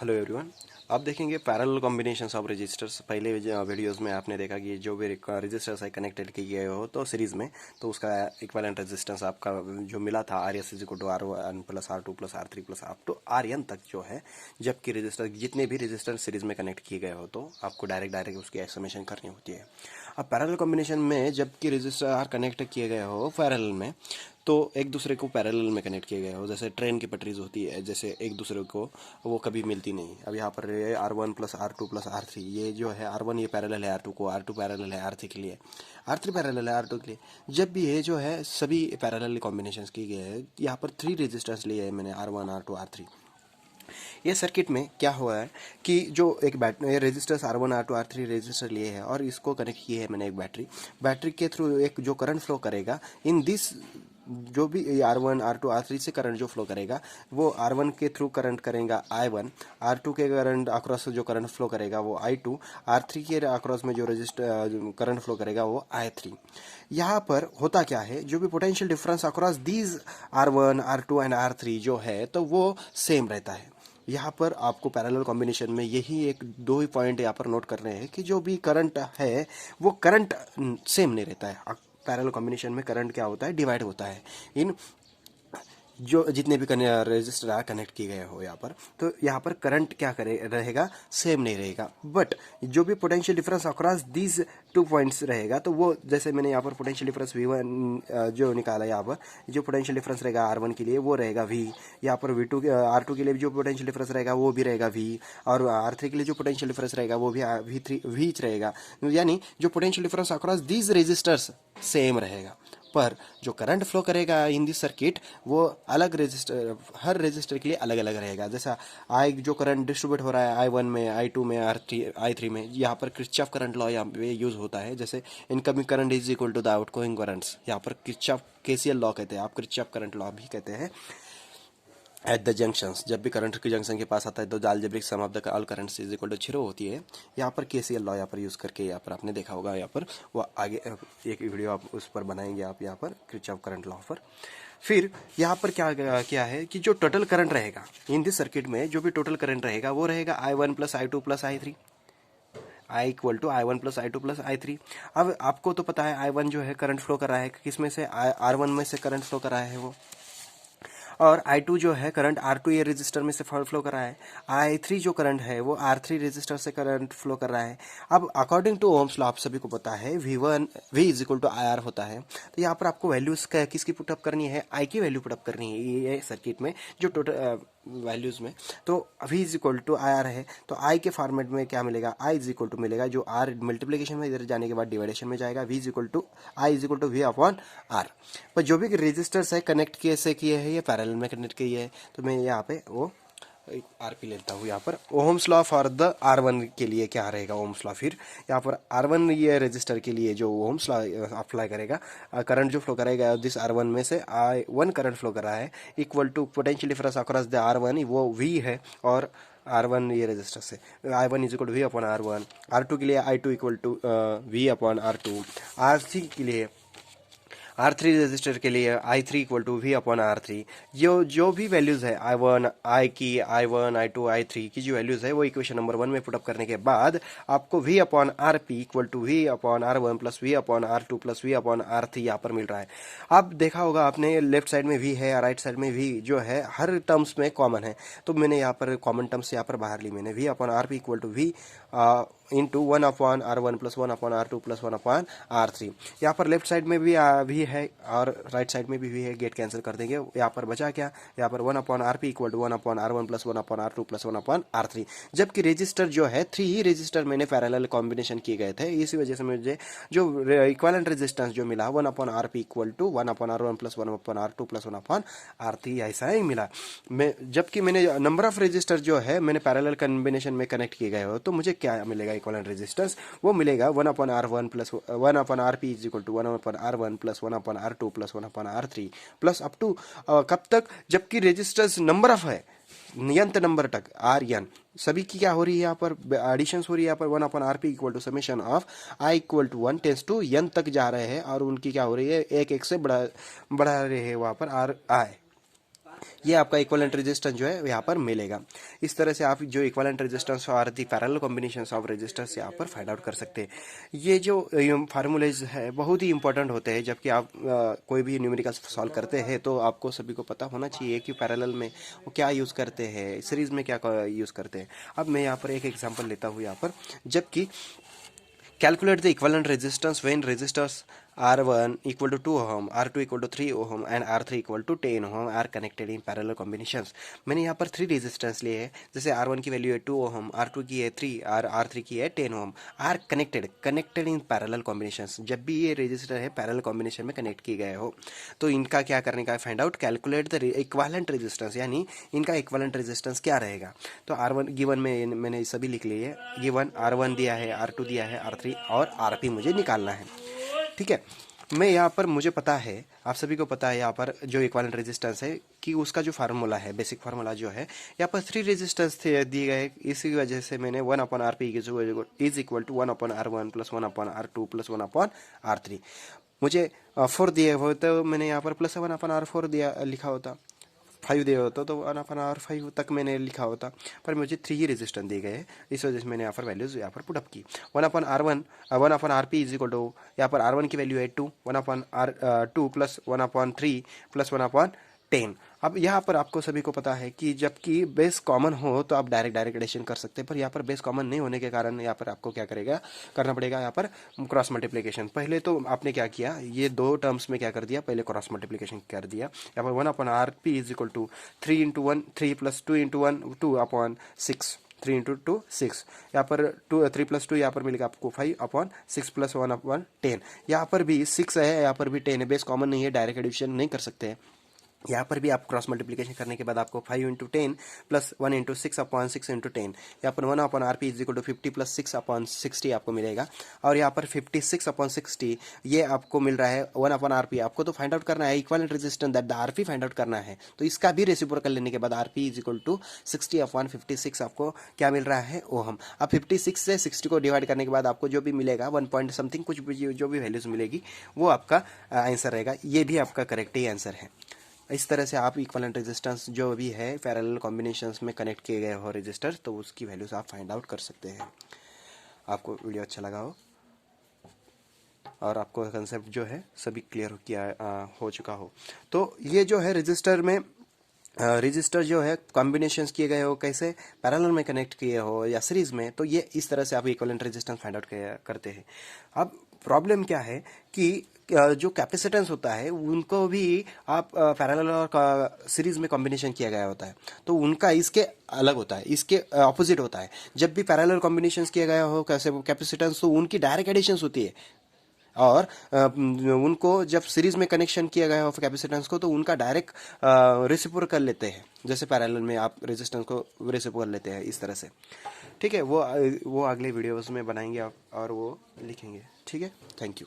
Hello everyone. आप देखेंगे parallel combinations of registers. पहले वीडियोस में आपने देखा कि जो भी रजिस्टर्स है कनेक्टेड किए गए हो तो सीरीज में, तो उसका इक्विवेलेंट रेजिस्टेंस आपका जो मिला था R S is equal to R one plus R two plus R three plus up to R N तक जो है। जबकि रजिस्टर जितने भी रजिस्टर सीरीज में कनेक्ट किए गए हो तो आपको डायरेक्ट उसकी एक्सप्लेनेशन करनी होती है। अब पैरेलल कॉम्बिनेशन में जबकि रजिस्टर आर कनेक्ट किए गए हो पैरेलल में, तो एक दूसरे को पैरेलल में कनेक्ट किए गए हो। जैसे ट्रेन की पटरीज होती है, जैसे एक दूसरे को वो कभी मिलती नहीं। अब यहाँ पर R one plus R two plus R three, ये जो है आर वन ये पैरेलल है आर टू को, आर टू पैरेलल है आर थ्री के लिए, आर थ्री पैरेलल है आर टू के लिए। जब भी ये जो है सभी पैरेलल कॉम्बिनेशन की गए हैं, यहाँ पर थ्री रेजिस्टेंस लिए है मैंने, R one R two R three. ये सर्किट में क्या हुआ है कि जो एक battery resistors R one R two R three resistor लिए है और इसको कनेक्ट किए है मैंने एक बैटरी के थ्रू एक जो करंट फ्लो करेगा इन दिस, जो भी R one R two R three से करंट जो फ्लो करेगा वो आर वन के थ्रू करंट करेगा आई वन, आर टू के करंट अक्रॉस जो करंट फ्लो करेगा वो आई टू, आर थ्री के अक्रॉस में जो रजिस्टर करंट फ्लो करेगा वो आई थ्री। यहाँ पर होता क्या है, जो भी potential difference across these R one R two and R three जो है तो वो सेम रहता है। यहाँ पर आपको पैरेलल कॉम्बिनेशन में यही एक दो ही पॉइंट यहाँ पर नोट करने हैं कि जो भी करंट है वो करंट सेम नहीं रहता है। पैरेलल कॉम्बिनेशन में करंट क्या होता है, डिवाइड होता है इन जो जितने भी रजिस्टर कनेक्ट किए गए हो यहाँ पर। तो यहाँ पर करंट क्या करे रहेगा, सेम नहीं रहेगा। बट जो भी potential difference across these two points रहेगा तो वो, जैसे मैंने यहाँ पर पोटेंशियल डिफरेंस V1 जो निकाला, यहाँ पर जो पोटेंशियल डिफरेंस रहेगा R1 के लिए वो रहेगा V, यहाँ पर V2 R2 के लिए जो पोटेंशियल डिफरेंस रहेगा वो भी रहेगा V, और R3 के लिए जो पोटेंशियल डिफरेंस रहेगा वो भी V रहेगा। यानी जो potential difference across these resistors same रहेगा, पर जो करंट फ्लो करेगा इन दिस सर्किट वो अलग रजिस्टर, हर रजिस्टर के लिए अलग अलग रहेगा। जैसा आई जो करंट डिस्ट्रीब्यूट हो रहा है आई वन में, आई टू में, आई थ्री में, यहाँ पर किरचॉफ करंट लॉ यहाँ पे यूज होता है। जैसे incoming current is equal to the outgoing currents, यहाँ पर किरचॉफ केसीएल लॉ कहते हैं, आप किरचॉफ करंट लॉ भी कहते हैं। एट द जंक्शंस, जब भी करंट की जंक्शन के पास आता है तो algebraic sum of the all currents is equal to 0 होती है। यहाँ पर केसीएल लॉ यहाँ पर यूज़ करके यहाँ पर आपने देखा होगा, यहाँ पर वो आगे एक वीडियो आप उस पर बनाएंगे आप यहाँ पर किरचॉफ करंट लॉ पर। फिर यहाँ पर क्या है कि जो टोटल करंट रहेगा इन दिस सर्किट में, जो भी टोटल करंट रहेगा वो रहेगा I one plus I two plus I three, I equal to I one plus I two plus I three. अब आपको तो पता है आई वन जो है करंट फ्लो कर रहा है किस में से, आर वन में से करंट फ्लो कर रहा है वो, और I2 जो है करंट R2 ये रजिस्टर में से फ्लो कर रहा है। I3 जो करंट है वो R3 रजिस्टर से करंट फ्लो कर रहा है। अब अकॉर्डिंग टू ओम्स लॉ आप सभी को पता है V1 V is equal to IR होता है। तो यहाँ पर आपको वैल्यूज किसकी पुटअप करनी है, I की वैल्यू पुटअप करनी है ये सर्किट में जो टोटल वैल्यूज में। तो V is equal to IR है, तो I के फॉर्मेट में क्या मिलेगा, I इज इक्वल टू मिलेगा जो R मल्टीप्लिकेशन में इधर जाने के बाद डिवाइडेशन में जाएगा, V is equal to I is equal to V upon R। पर जो भी रजिस्टर्स है कनेक्ट कैसे किए हैं, ये पैरेलल में कनेक्ट किए है। तो मैं यहाँ पे वो आरपी लेता हूँ। यहाँ पर Ohm's law for the R1 के लिए क्या रहेगा ओम्स लॉ, फिर यहाँ पर R1 ये रजिस्टर के लिए जो ओम्स लॉ अप्लाई करेगा, करंट जो फ्लो करेगा दिस R1 में से I1 करंट फ्लो कर रहा है equal to potential difference across the R1 वो V है, और R1 ये रजिस्टर से I1 is equal to V upon R1, R2 के लिए I2 equal to V upon R2, R3 के लिए R3 रजिस्टर के लिए I3 equal to V upon R3। जो भी वैल्यूज़ है I1 I1 I2 I3 की जो वैल्यूज़ है वो इक्वेशन नंबर 1 में पुटअप करने के बाद आपको V upon RP equal to V upon R1 plus V upon R2 plus V upon R3 यहाँ पर मिल रहा है। अब देखा होगा आपने लेफ्ट साइड में V है, राइट साइड में V जो है हर टर्म्स में कॉमन है, तो मैंने यहाँ पर कॉमन टर्म्स यहाँ पर बाहर ली मैंने, V upon RP equal to V into 1 upon R1 plus 1 upon R2 plus 1 upon R3। यहाँ पर लेफ्ट साइड में भी है और राइट साइड में भी है, गेट कैंसिल कर देंगे। यहाँ पर बचा क्या, यहाँ पर 1 upon RP equal to 1 upon R1 plus 1 upon R2 plus 1 upon R3। जबकि रजिस्टर जो है 3 ही रजिस्टर मैंने पैरेलल कॉम्बिनेशन किए गए थे, इसी वजह से मुझे जो इक्विवेलेंट रेजिस्टेंस जो मिला 1 upon RP equal to 1 upon R1 plus 1 upon R2 plus 1 upon R3 ऐसा ही मिला। जबकि मैंने नंबर ऑफ रजिस्टर जो है मैंने पैरेलल कॉम्बिनेशन में कनेक्ट किए गए हो, तो मुझे क्या मिलेगा इक्विवेलेंट रेजिस्टेंस, वो मिलेगा 1 upon R1 plus 1 upon RP is equal to 1 upon R1 plus 1 upon R2 plus 1 upon R3 plus up to कब तक, जबकि रजिस्टर्स नंबर ऑफ है नियंत नंबर तक RN सभी की क्या हो रही है, यहाँ पर एडिशंस हो रही है। यहाँ पर 1 upon RP equal to summation of I equal to 1 tends to N तक जा रहे हैं, और उनकी क्या हो रही है एक एक से बढ़ा रहे हैं वहाँ पर R I। ये आपका इक्विवेलेंट रेजिस्टेंस जो है यहाँ पर मिलेगा। इस तरह से आप जो इक्विवेलेंट रेजिस्टेंस और the parallel combinations of resistors यहाँ पर फाइंड आउट कर सकते हैं। ये जो फार्मूलेज है बहुत ही इंपॉर्टेंट होते हैं, जबकि आप कोई भी न्यूमेरिकल्स सॉल्व करते हैं तो आपको सभी को पता होना चाहिए कि पैरेलल में वो क्या यूज़ करते हैं, सीरीज में क्या यूज़ करते हैं। अब मैं यहाँ पर एक एग्जांपल लेता हूँ यहाँ पर, जबकि calculate the equivalent resistance when resistors R1 equal to 2 ohm, R2 equal to 3 ohm and R3 equal to 10 ohm are connected in parallel combinations। मैंने यहाँ पर 3 रेजिस्टेंस लिए हैं, जैसे R1 की वैल्यू है 2 ohm, R2 की है 3 और R3 की है 10 ohm, are connected in parallel combinations. जब भी ये रेजिस्टर है पैरेलल कॉम्बिनेशन में कनेक्ट किए गए हो तो इनका क्या करने का है, find out calculate the equivalent resistance, यानी इनका इक्विवेलेंट रेजिस्टेंस क्या रहेगा। तो R1 गिवन में मैंने सभी लिख लिए, गिवन R1 दिया है, R2 दिया है, R3 और RP मुझे निकालना है। ठीक है, मैं यहाँ पर मुझे पता है, आप सभी को पता है यहाँ पर जो इक्विवेलेंट रेजिस्टेंस है कि उसका जो फार्मूला है, बेसिक फार्मूला जो है यहाँ पर 3 रेजिस्टेंस थे दिए गए, इसी वजह से मैंने 1/RP is equal to 1/R1 plus 1/R2 plus 1/R3। मुझे 4 दिए हुए तो मैंने यहाँ पर प्लस 1/R4 दिया लिखा होता, 5 दिया होता तो 1/R5 तक मैंने लिखा होता, पर मुझे 3 ही रेजिस्टेंस दिए गए, इस वजह से मैंने यहाँ पर वैल्यूज यहाँ पर पुटअप की। 1/R1 इज इक्वल टू, यहाँ पर R1 की वैल्यू है 2, 1/R2 प्लस 1/3 प्लस 1/10। अब यहाँ पर आपको सभी को पता है कि जबकि बेस कॉमन हो तो आप डायरेक्ट एडिशन कर सकते हैं, पर यहाँ पर बेस कॉमन नहीं होने के कारण यहाँ पर आपको क्या करना पड़ेगा, यहाँ पर क्रॉस मल्टीप्लिकेशन। पहले तो आपने क्या किया, ये 2 टर्म्स में क्या कर दिया, पहले क्रॉस मल्टीप्लिकेशन कर दिया। यहाँ पर 1/RP is equal to 3 × 1 3 plus 2 × 1 2/6, 3 × 2 6, यहाँ पर 3 प्लस 2 यहाँ पर मिलेगा आपको 5/6 प्लस 1/10। यहाँ पर भी 6 है, यहाँ पर भी 10 है, बेस कॉमन नहीं है, डायरेक्ट एडिशन नहीं कर सकते। यहाँ पर भी आप क्रॉस मल्टीप्लिकेशन करने के बाद आपको 5 × 10 प्लस 1 × 6/6 × 10, यहाँ पर 1/RP is equal to 50 plus 6/60 आपको मिलेगा। और यहाँ पर 56/60 ये आपको मिल रहा है 1/RP। आपको तो फाइंड आउट करना है equivalent resistance that the RP find out करना है, तो इसका भी रेसिप्रोकल लेने के बाद RP इज इक्वल टू 60/56 आपको क्या मिल रहा है, ओहम। अब 56 से 60 को डिवाइड करने के बाद आपको जो भी मिलेगा 1 पॉइंट समथिंग कुछ भी जो भी वैल्यूज मिलेगी वो आपका आंसर रहेगा। ये भी आपका करेक्ट ही आंसर है। इस तरह से आप इक्विवेलेंट रेजिस्टेंस जो भी है पैरेलल कॉम्बिनेशंस में कनेक्ट किए गए हो रजिस्टर, तो उसकी वैल्यूज आप फाइंड आउट कर सकते हैं। आपको वीडियो अच्छा लगा हो और आपको कंसेप्ट जो है सभी क्लियर हो चुका हो, तो ये जो है रजिस्टर में रजिस्टर जो है कॉम्बिनेशंस किए गए हो, कैसे पैरेलल में कनेक्ट किए हो या सीरीज में, तो ये इस तरह से आप इक्विवेलेंट रेजिस्टेंस फाइंड आउट करते हैं। अब प्रॉब्लम क्या है कि जो कैपेसिटेंस होता है उनको भी आप पैरेलल और सीरीज में कॉम्बिनेशन किया गया होता है, तो उनका इसके अलग होता है, इसके ऑपोजिट होता है। जब भी पैरेलल कॉम्बिनेशंस किया गया हो कैसे कैपेसिटेंस, तो उनकी डायरेक्ट एडिशंस होती है, और उनको जब सीरीज में कनेक्शन किया गया हो कैपेसिटेंस को तो उनका डायरेक्ट रेसिप्रोकल लेते हैं, जैसे पैरेलल में आप रेजिस्टेंस को रेसिप्रोकल लेते हैं इस तरह से। ठीक है, वो अगले वीडियोस में बनाएंगे आप और वो लिखेंगे। ठीक है, थैंक यू।